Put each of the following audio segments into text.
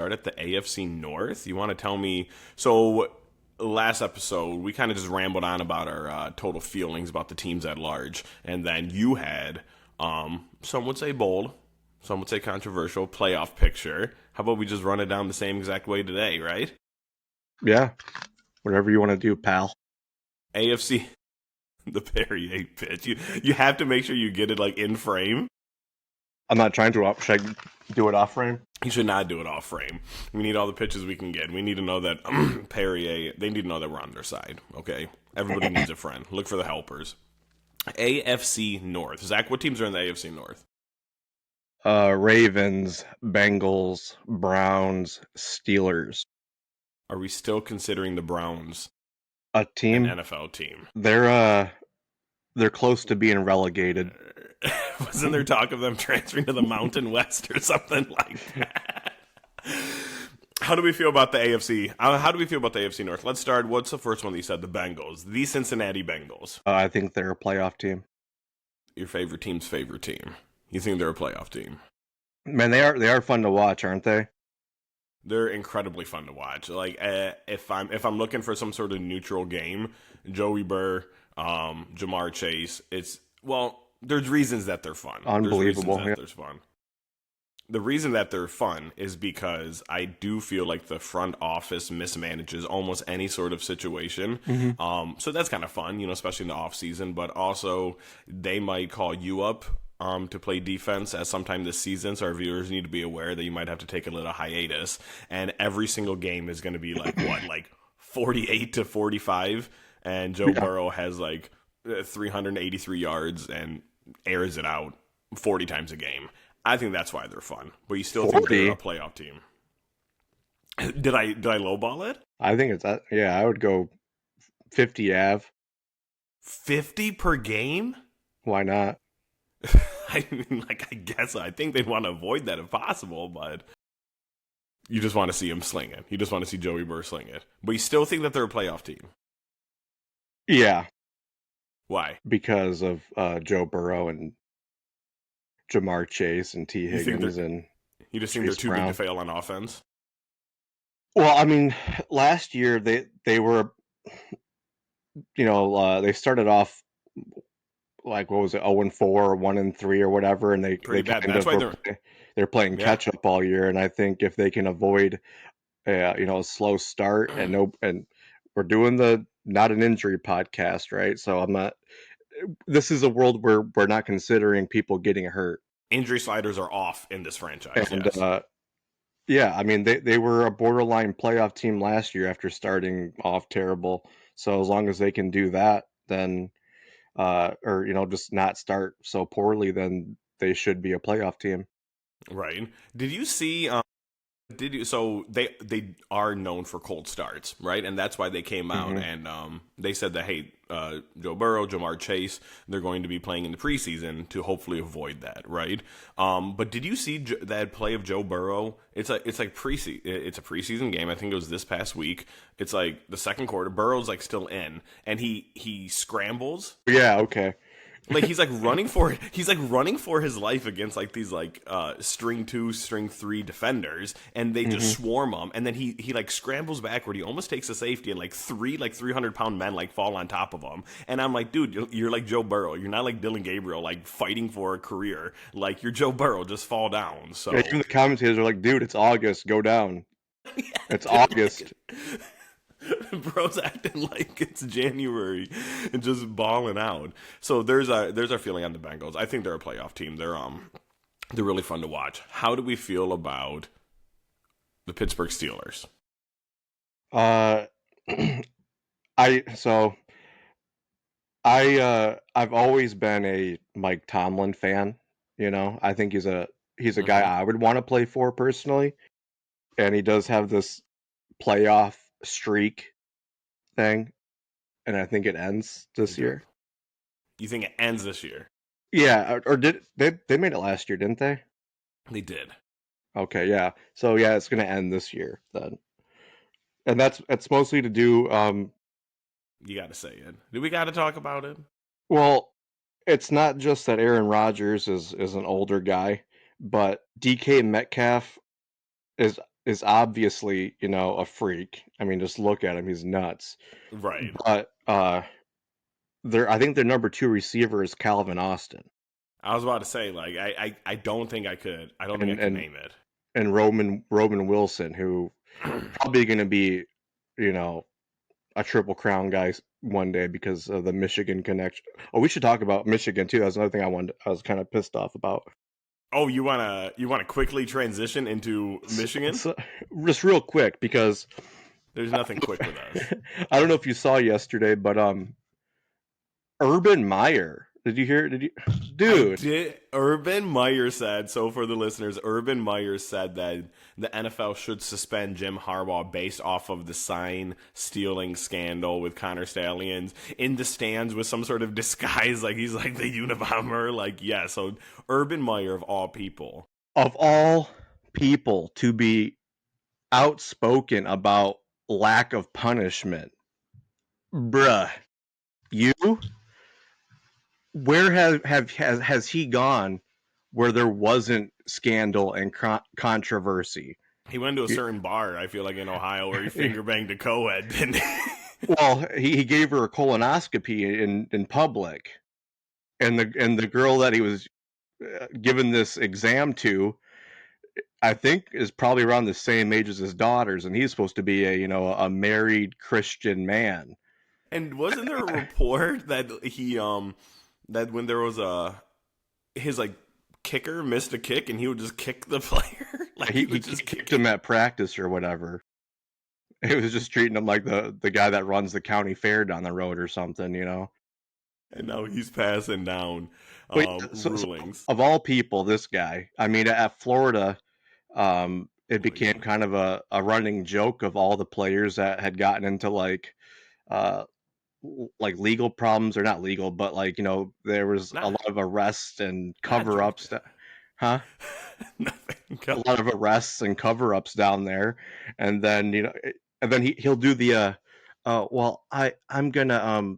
Start at the AFC North. You want to tell me? So last episode we kind of just rambled on about our total feelings about the teams at large, and then you had some would say bold, some would say controversial playoff picture. How about we just run it down the same exact way today, right? Yeah, whatever you want to do, pal. AFC, the Perrier pitch. You have to make sure you get it like in frame. I'm not trying to. Should I do it off frame? You should not do it off frame. We need all the pitches we can get. We need to know that Perrier, they need to know that we're on their side, okay? Everybody needs a friend. Look for the helpers. AFC North. Zach, what teams are in the AFC North? Ravens, Bengals, Browns, Steelers. Are we still considering the Browns A an team? NFL team? They're close to being relegated. Wasn't there talk of them transferring to the Mountain West or something like that? How do we feel about the AFC? How do we feel about the AFC North? Let's start. What's the first one that you said? The Bengals. The Cincinnati Bengals. I think they're a playoff team. Your favorite team's favorite team. You think they're a playoff team? Man, they are fun to watch, aren't they? They're incredibly fun to watch. Like if I'm looking for some sort of neutral game, Joey Burr, Jamar Chase. There's reasons that they're fun. Unbelievable. There's fun. The reason that they're fun is because I do feel like the front office mismanages almost any sort of situation. Mm-hmm. So that's kind of fun, especially in the off season. But also, they might call you up to play defense at some time this season. So our viewers need to be aware that you might have to take a little hiatus. And every single game is going to be like 48-45, and Joe Burrow has 383 yards and airs it out 40 times a game. I think that's why they're fun. But you still 40? think they're a playoff team. Did I lowball it? I think it's that. Yeah, I would go 50 Av. 50 per game? Why not? I mean, I guess I think they'd want to avoid that if possible, but you just want to see him sling it. You just want to see Joey Burr sling it. But you still think that they're a playoff team? Yeah. Why? Because of Joe Burrow and Jamar Chase and T. Higgins and you just think Chase they're too Brown. big to fail on offense? Well, I mean, last year they were, they started off what was it, 0-4 or 1-3 or whatever, and Pretty bad. kind That's of why they're playing catch up all year. And I think if they can avoid, a slow start and we're doing the not an injury podcast, right? So I'm not. This is a world where we're not considering people getting hurt. Injury sliders are off in this franchise. And yes. yeah, I mean they were a borderline playoff team last year after starting off terrible. So as long as they can do that, then or just not start so poorly, then they should be a playoff team. Right. Did you see? So they are known for cold starts, right? And that's why they came out and they said that hey, Joe Burrow, Jamar Chase, they're going to be playing in the preseason to hopefully avoid that, right? But did you see that play of Joe Burrow? It's a preseason game. I think it was this past week. It's like the second quarter. Burrow's still in, and he scrambles. Yeah. Okay. He's running for his life against these string 2, string 3 defenders, and they just swarm him. And then he scrambles backward. He almost takes a safety, and three 300-pound men fall on top of him. And I'm like, dude, you're like Joe Burrow. You're not like Dylan Gabriel, fighting for a career. You're Joe Burrow. Just fall down. So even the commentators are like, dude, it's August. Go down. It's August. Bro's acting like it's January and just balling out. So there's our feeling on the Bengals. I think they're a playoff team. They're really fun to watch. How do we feel about the Pittsburgh Steelers? I've always been a Mike Tomlin fan. I think he's a guy I would want to play for personally, and he does have this playoff streak thing, and I think it ends this year. You think it ends this year? Yeah, or did they made it last year, didn't they? They did. Okay, yeah. So yeah, it's gonna end this year then, and that's mostly to do. You got to say it. Do we got to talk about it? Well, it's not just that Aaron Rodgers is an older guy, but DK Metcalf is is obviously, a freak. I mean, just look at him; he's nuts. Right. But I think their number two receiver is Calvin Austin, I was about to say, like, I don't think I could. I don't think I and could and name it. and Roman Wilson, who probably going to be, you know, a triple crown guy one day because of the Michigan connection. Oh, we should talk about Michigan too. That's another thing I was kind of pissed off about. Oh, you wanna quickly transition into Michigan? So, just real quick, because There's nothing quick with us. I don't know if you saw yesterday, but Urban Meyer. Did you hear? I Dude? did. Urban Meyer said, so for the listeners, Urban Meyer said that the NFL should suspend Jim Harbaugh based off of the sign stealing scandal with Connor Stallions in the stands with some sort of disguise, like he's like the Unabomber. Like, yeah, so Urban Meyer, of all people. Of all people to be outspoken about lack of punishment, bruh, you? Where has he gone where there wasn't scandal and controversy? He went to a certain bar, I feel like, in Ohio where he finger banged a co-ed, didn't he? Well, he gave her a colonoscopy in public, and the girl that he was given this exam to, I think, is probably around the same age as his daughters, and he's supposed to be a married Christian man. And wasn't there a report that that when there was his like kicker missed a kick and he would just kick the player? Like he He would just kicked kick him it. at practice or whatever. He was just treating him like the guy that runs the county fair down the road or something. And now he's passing down But so rulings. of all people, this guy. I mean, at Florida, it Oh became yeah. kind of a running joke of all the players that had gotten into uh, like legal problems, or not legal, but like there was a Nah, lot of arrests and not drug cover-ups. Huh? Nothing. A lot of arrests and cover-ups down there, and then he'll do the well, I'm gonna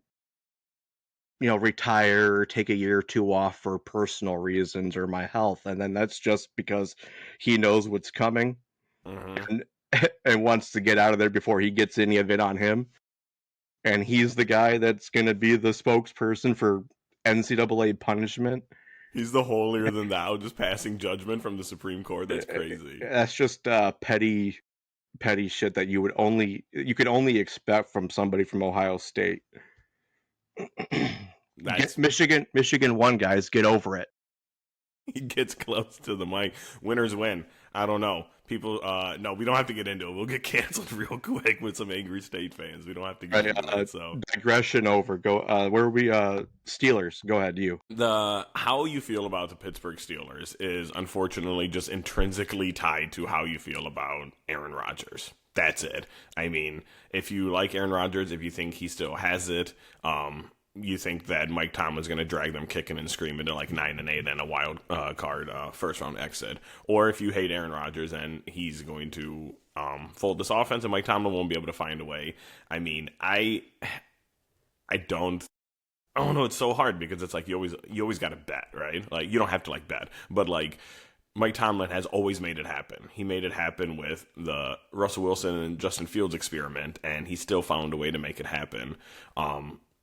retire or take a year or two off for personal reasons or my health, and then that's just because he knows what's coming, Hmm. and and wants to get out of there before he gets any of it on him, and he's the guy that's gonna be the spokesperson for NCAA punishment. He's the holier than thou, just passing judgment from the Supreme Court. That's crazy. That's just petty shit that you could only expect from somebody from Ohio State. Get That's Michigan won, guys. Get over it. he gets close to the mic. Winners win. I don't know. People, no, we don't have to get into it. We'll get canceled real quick with some angry state fans. We don't have to get Right, into it. So digression over. Go. Where are we? Steelers. Go ahead. You. the how you feel about the Pittsburgh Steelers is unfortunately just intrinsically tied to how you feel about Aaron Rodgers. That's it. I mean, if you like Aaron Rodgers, if you think he still has it, you think that Mike Tomlin's going to drag them kicking and screaming to like 9-8 and a wild card first round exit, or if you hate Aaron Rodgers and he's going to fold this offense and Mike Tomlin won't be able to find a way. I mean, I don't. I don't know. It's so hard because it's like you always got to bet, right? Like you don't have to like bet, but like Mike Tomlin has always made it happen. He made it happen with the Russell Wilson and Justin Fields experiment, and he still found a way to make it happen.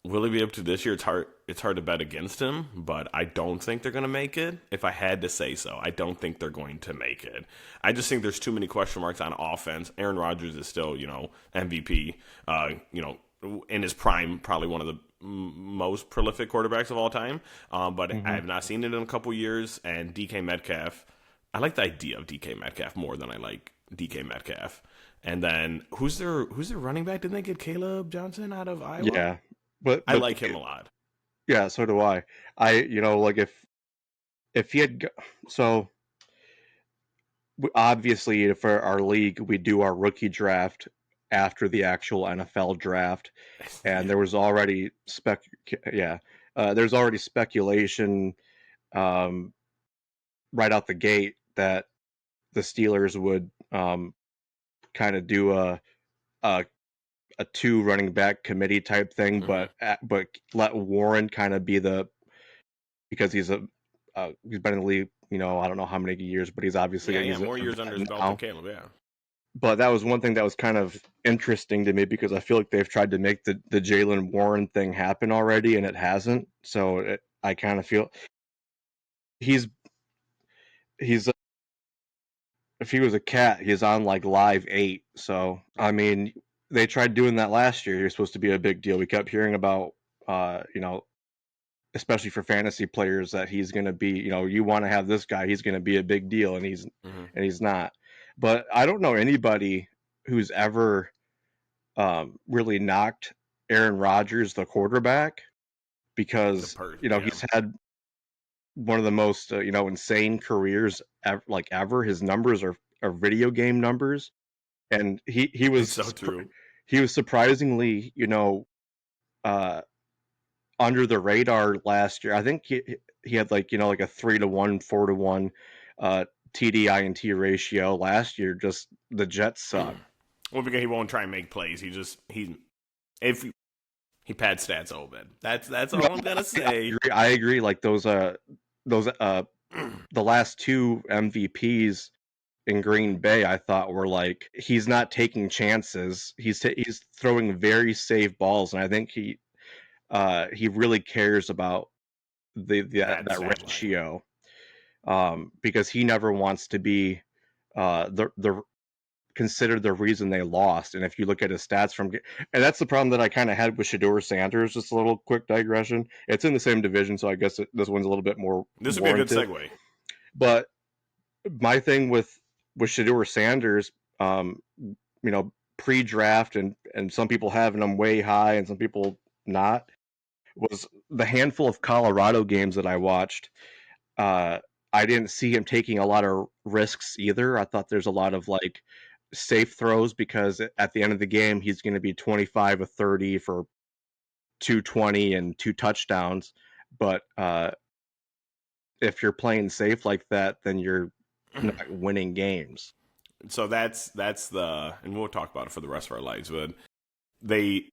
Will he be able to this year? It's hard. It's hard to bet against him, but I don't think they're going to make it. If I had to say so, I don't think they're going to make it. I just think there's too many question marks on offense. Aaron Rodgers is still, MVP. In his prime, probably one of the most prolific quarterbacks of all time. But I Hmm. have not seen it in a couple years. And DK Metcalf, I like the idea of DK Metcalf more than I like DK Metcalf. And then who's their running back? Didn't they get Caleb Johnson out of Iowa? Yeah, but I like him a lot. yeah, so do I. Like if he had so obviously for our league we do our rookie draft after the actual NFL draft, and Yeah. there was already yeah, there's already speculation um, right out the gate that the Steelers would kind of do a a two running back committee type thing, Hmm. but let Warren kind of be the because he's been in the league, I don't know how many years, but he's obviously Yeah, yeah. he's a More years under his vet belt than now. Caleb. Yeah. but that was one thing that was kind of interesting to me because I feel like they've tried to make the Jalen Warren thing happen already, and it hasn't. So I kind of feel he's he's if he was a cat, he's on like live 8. So I mean, they tried doing that last year. You're supposed to be a big deal. We kept hearing about, you know, especially for fantasy players, that he's going to be, you know, you want to have this guy, he's going to be a big deal, and he's not. But I don't know anybody who's ever really knocked Aaron Rodgers, the quarterback, because you know Yeah. he's had one of the most you know, insane careers ever. His numbers are video game numbers, and It's so true. he was surprisingly, you know, uh, under the radar last year. I think he had like, you know, like a 3-1, 4-1 uh, TDINT ratio last year. Just the Jets suck. Well, because he won't try and make plays. He if he pads stats a little bit. That's all I'm gonna say. I agree. Like those the last two MVPs in Green Bay, I thought were like, he's not taking chances. He's throwing very safe balls, and I think he really cares about That that stat line. ratio, because he never wants to be the considered the reason they lost. And if you look at his stats and that's the problem that I kind of had with Shador Sanders. Just a little quick digression. It's in the same division, so I guess this one's a little bit more This would be a good warranted. segue. But my thing with Shador Sanders, you know, pre-draft, and some people having him way high and some people not, was the handful of Colorado games that I watched. Uh, I didn't see him taking a lot of risks either. I thought there's a lot of like safe throws because at the end of the game he's going to be 25 of 30 for 220 and 2 touchdowns. But if you're playing safe like that, then you're not winning games. So that's the, and we'll talk about it for the rest of our lives, but they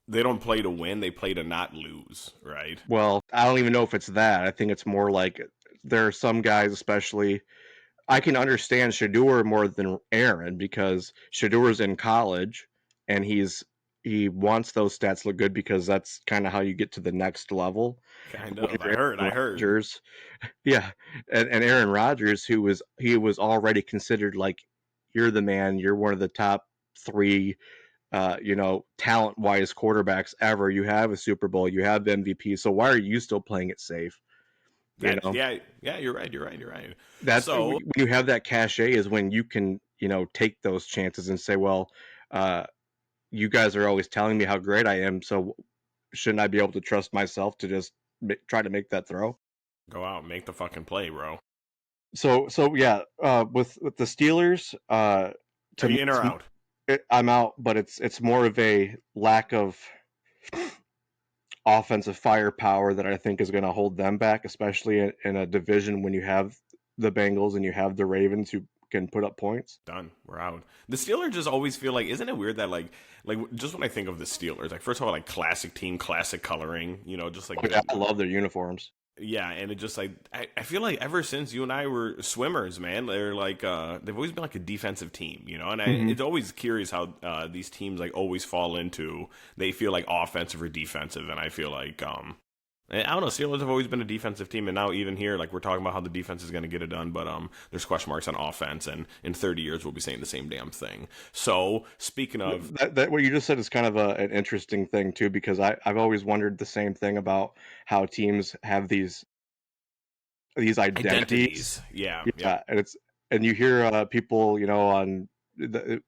they don't play to win, they play to not lose, right? Well, I don't even know if it's that. I think it's more like there are some guys, especially, I can understand Shador more than Aaron because Shador's in college and he wants those stats to look good because that's kind of how you get to the next level. Kind Where of. I Aaron heard. Rodgers, yeah, and Aaron Rodgers, he was already considered like, you're the man, you're one of the top three, you know, talent wise quarterbacks ever. You have a Super Bowl, you have MVP, so why are you still playing it safe? You That know, yeah, you're right, you're right. that's So when you have that cachet is when you can, you know, take those chances and say, well, uh, you guys are always telling me how great I am, so shouldn't I be able to trust myself to just try to make that throw? go out and make the fucking play, bro. So yeah, with the Steelers, Are to me, you in or out? I'm out, but it's more of a lack of offensive firepower that I think is going to hold them back, especially in a division when you have the Bengals and you have the Ravens who can put up points. Done. We're out. The Steelers just always feel like, isn't it weird that like just when I think of the Steelers, like first of all, like classic team, classic coloring, you know, just like Oh, yeah, I love their uniforms. yeah, and it just like I feel like ever since you and I were swimmers, man, they're like they've always been like a defensive team, you know, and Hmm. it's always curious how these teams like always fall into they feel like offensive or defensive, and I feel like I don't know, Steelers have always been a defensive team, and now even here, like we're talking about how the defense is going to get it done, but there's question marks on offense, and in 30 years we'll be saying the same damn thing. So speaking of That what you just said is kind of an interesting thing too, because I've always wondered the same thing about how teams have these identities. identities, yeah, yep. Yeah, and you hear people, you know, on the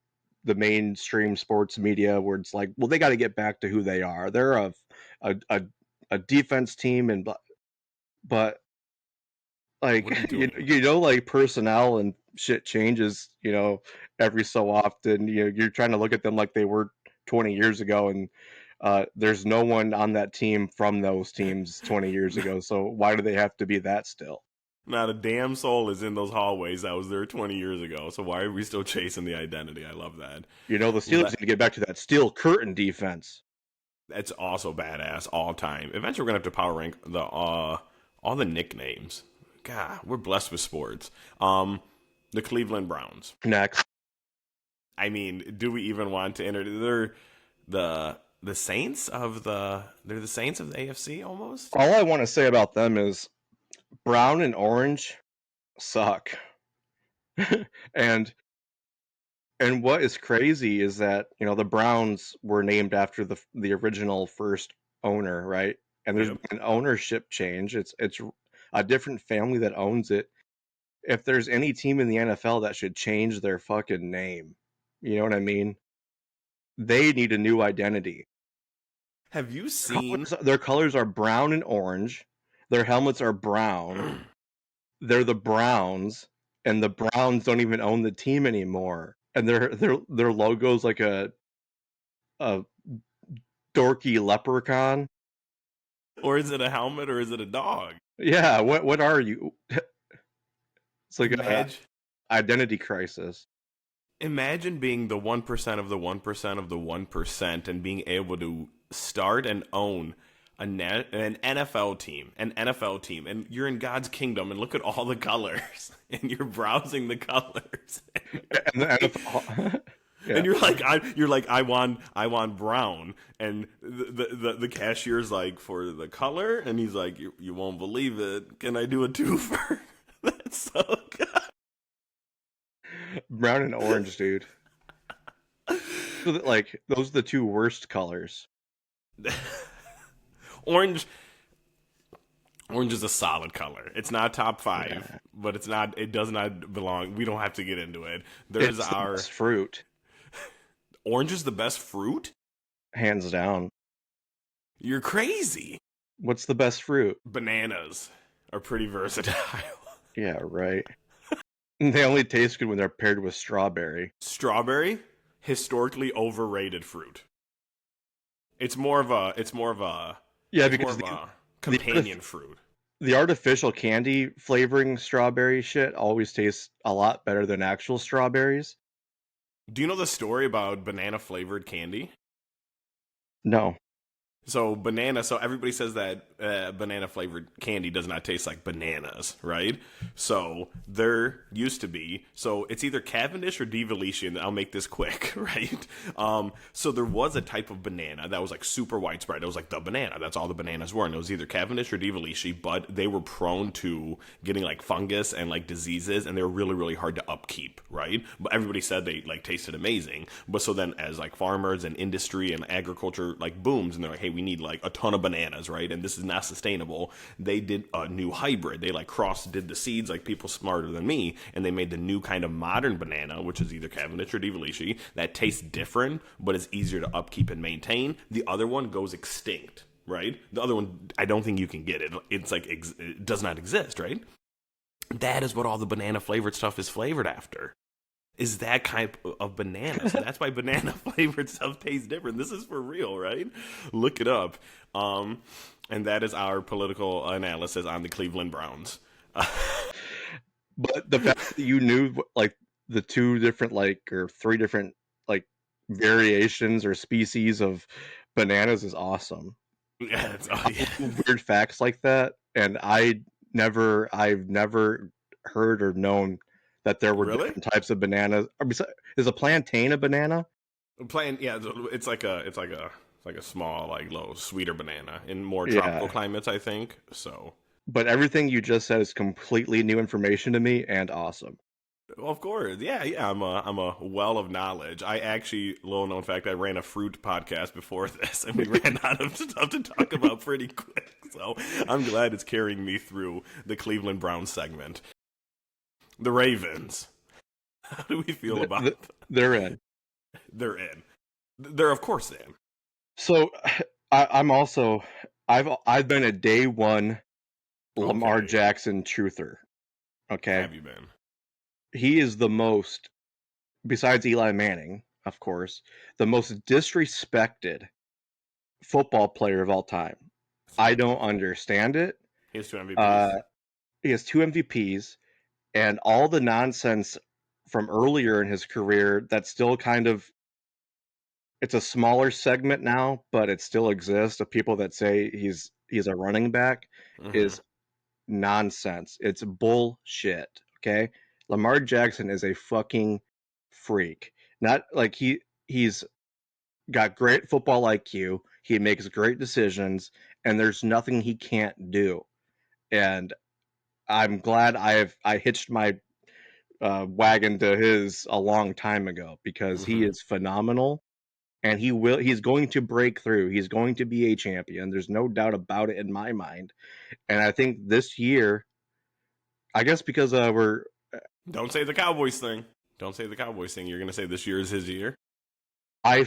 mainstream sports media where it's like, well, they got to get back to who they are. They're a a, a defense team, and but What are like you doing? you know, like personnel and shit changes, you know, every so often. You know, you're trying to look at them like they were 20 years ago, and there's no one on that team from those teams 20 years ago. So why do they have to be that still? Not a damn soul is in those hallways that was there 20 years ago. So why are we still chasing the identity? I love that. You know, the Steelers Let, need to get back to that steel curtain defense. that's also badass all time. Eventually, we're gonna have to power rank the all the nicknames. God, we're blessed with sports. The Cleveland Browns. Next. I mean, do we even want to enter? They're the Saints of they're the Saints of the AFC almost. All I want to say about them is brown and orange suck. and and what is crazy is that, you know, the Browns were named after the original first owner, right? And there's Yep. been an ownership change. It's a different family that owns it. If there's any team in the NFL that should change their fucking name, you know what I mean? They need a new identity. Have you seen? Their colors are brown and orange. Their helmets are brown. They're the Browns, and the Browns don't even own the team anymore. And their logo's like a dorky leprechaun. Or is it a helmet or is it a dog? Yeah, what are you? It's like a Imagine identity crisis. imagine being the 1% of the 1% of the 1% and being able to start and own an NFL team, and you're in God's kingdom, and look at all the colors, and you're browsing the colors, And the NFL, yeah. and you're like I want brown, and the cashier's like for the color, and he's like you won't believe it. Can I do a twofer? That's so good. Brown and orange, dude. So like those are the two worst colors. Orange is a solid color. It's not top 5, Yeah. but it does not belong. We don't have to get into it. There's It's our the best fruit, orange is the best fruit? hands down. You're crazy. What's the best fruit? Bananas are pretty versatile. Yeah, right. They only taste good when they're paired with strawberry. Strawberry, historically overrated fruit. It's more of a Yeah, more because of a companion fruit. the artificial candy flavoring strawberry shit always tastes a lot better than actual strawberries. Do you know the story about banana flavored candy? No. So everybody says that banana flavored candy does not taste like bananas, right? So there used to be, so it's either Cavendish or Divalicci, and I'll make this quick, right? So there was a type of banana that was like super widespread. It was like the banana. That's all the bananas were, and it was either Cavendish or Divalicci, but they were prone to getting like fungus and like diseases, and they were really, really hard to upkeep, right? But everybody said they like tasted amazing. But so then as like farmers and industry and agriculture like booms, and they're like, hey, we need like a ton of bananas, right? And this is not sustainable. They did a new hybrid. They like did the seeds, like people smarter than me, and they made the new kind of modern banana, which is either Cavendish or Divalicci, that tastes different, but is easier to upkeep and maintain. The other one goes extinct, right? The other one, I don't think you can get it. It's like, it does not exist, right? That is what all the banana flavored stuff is flavored after. Is that kind of bananas. And that's why banana flavored stuff tastes different. This is for real, right? Look it up. And that is our political analysis on the Cleveland Browns. But the fact that you knew like the two different like or three different like variations or species of bananas is awesome. Yeah, Weird facts like that, and I've never heard or known that there were Really? different types of bananas. Is a plantain a banana? Yeah, it's like a small, like low, sweeter banana in more tropical climates, I think. So, but everything you just said is completely new information to me and awesome. well, of course, yeah. I'm a well of knowledge. I actually, little known fact, I ran a fruit podcast before this, and we ran out of stuff to talk about pretty quick. So I'm glad it's carrying me through the Cleveland Browns segment. The Ravens. How do we feel about them? They're in. They're in. They're of course in. So I'm also I've been a day one Lamar Jackson truther. Okay. Have you been? He is the most, besides Eli Manning, of course, the most disrespected football player of all time. I don't understand it. He has 2 MVPs. He has 2 MVPs, and all the nonsense from earlier in his career that's still kind of, it's a smaller segment now, but it still exists of people that say he's a running back is nonsense. It's bullshit. Okay. Lamar Jackson is a fucking freak. Not like he's got great football IQ. He makes great decisions, and there's nothing he can't do. And I'm glad I hitched my wagon to his a long time ago because he Mm-hmm. is phenomenal, and he's going to break through. He's going to be a champion. There's no doubt about it in my mind. And I think this year, I guess because we're Don't say the Cowboys thing. Don't say the Cowboys thing. You're gonna say this year is his year. I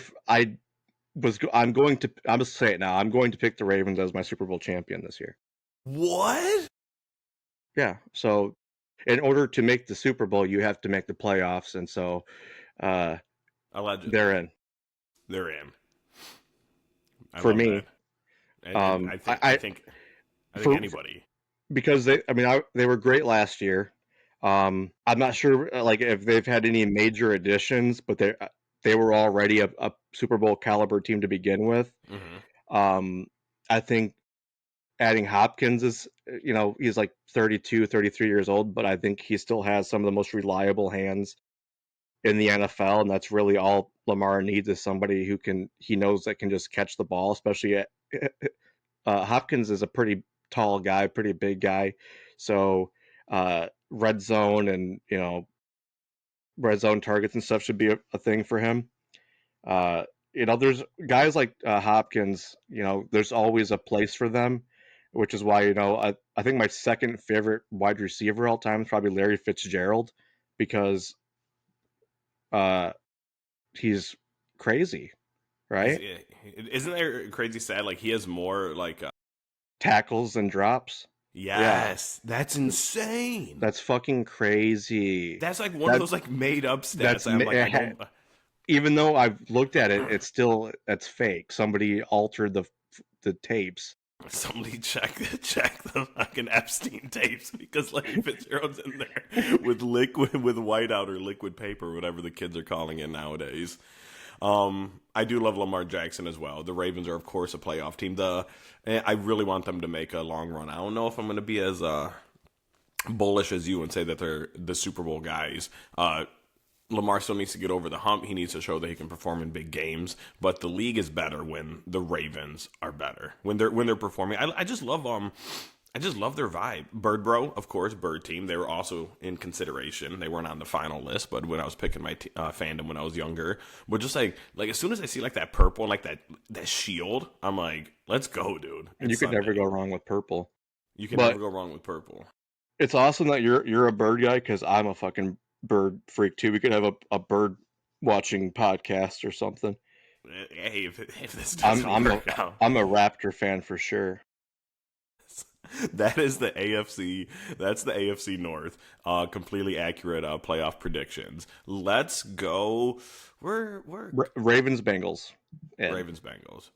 I'm going to I'm just say it now. I'm going to pick the Ravens as my Super Bowl champion this year. What? Yeah. So in order to make the Super Bowl, you have to make the playoffs, and so uh, they're Allegedly, in they're in. I for love me. that. And I think I I think I think for anybody. because they were great last year. I'm not sure like if they've had any major additions, but they were already a Super Bowl caliber team to begin with. Mm-hmm. Um, I think adding Hopkins is, he's like 32, 33 years old, but I think he still has some of the most reliable hands in the NFL, and that's really all Lamar needs is somebody he knows that can just catch the ball, especially Hopkins is a pretty tall guy, pretty big guy. So red zone and, red zone targets and stuff should be a thing for him. Uh, there's guys like Hopkins, there's always a place for them, which is why, I think my second favorite wide receiver all time is probably Larry Fitzgerald because uh, he's crazy, He's right? isn't there crazy sad? Like he has more like Tackles and drops. Yeah, yes, that's insane. that's fucking crazy. That's like one of That those like made up that's stats. I'm like I don't. even though I've looked at it, that's fake. Somebody altered the tapes. Somebody check the fucking Epstein tapes because Larry Fitzgerald's in there with whiteout or liquid paper, whatever the kids are calling it nowadays. I do love Lamar Jackson as well. The Ravens are of course a playoff team. I really want them to make a long run. I don't know if I'm going to be as bullish as you and say that they're the Super Bowl guys. Lamar still needs to get over the hump. He needs to show that he can perform in big games. But the league is better when the Ravens are better. When they're performing. I just love I just love their vibe. Bird Bro, of course, Bird Team. They were also in consideration. They weren't on the final list, but when I was picking my fandom when I was younger, but just like as soon as I see like that purple and like that shield, I'm like, let's go, dude. You It's could never Sunday. go wrong with purple. You can never But go wrong with purple. it's awesome that you're a bird guy because I'm a fucking bird freak too. We could have a bird watching podcast or something. Hey, if this I'm doesn't I'm a work out, I'm a Raptor fan for sure. that is the AFC. That's the AFC North. Completely accurate playoff predictions. Let's go. We're Ravens Bengals. And Ravens Bengals.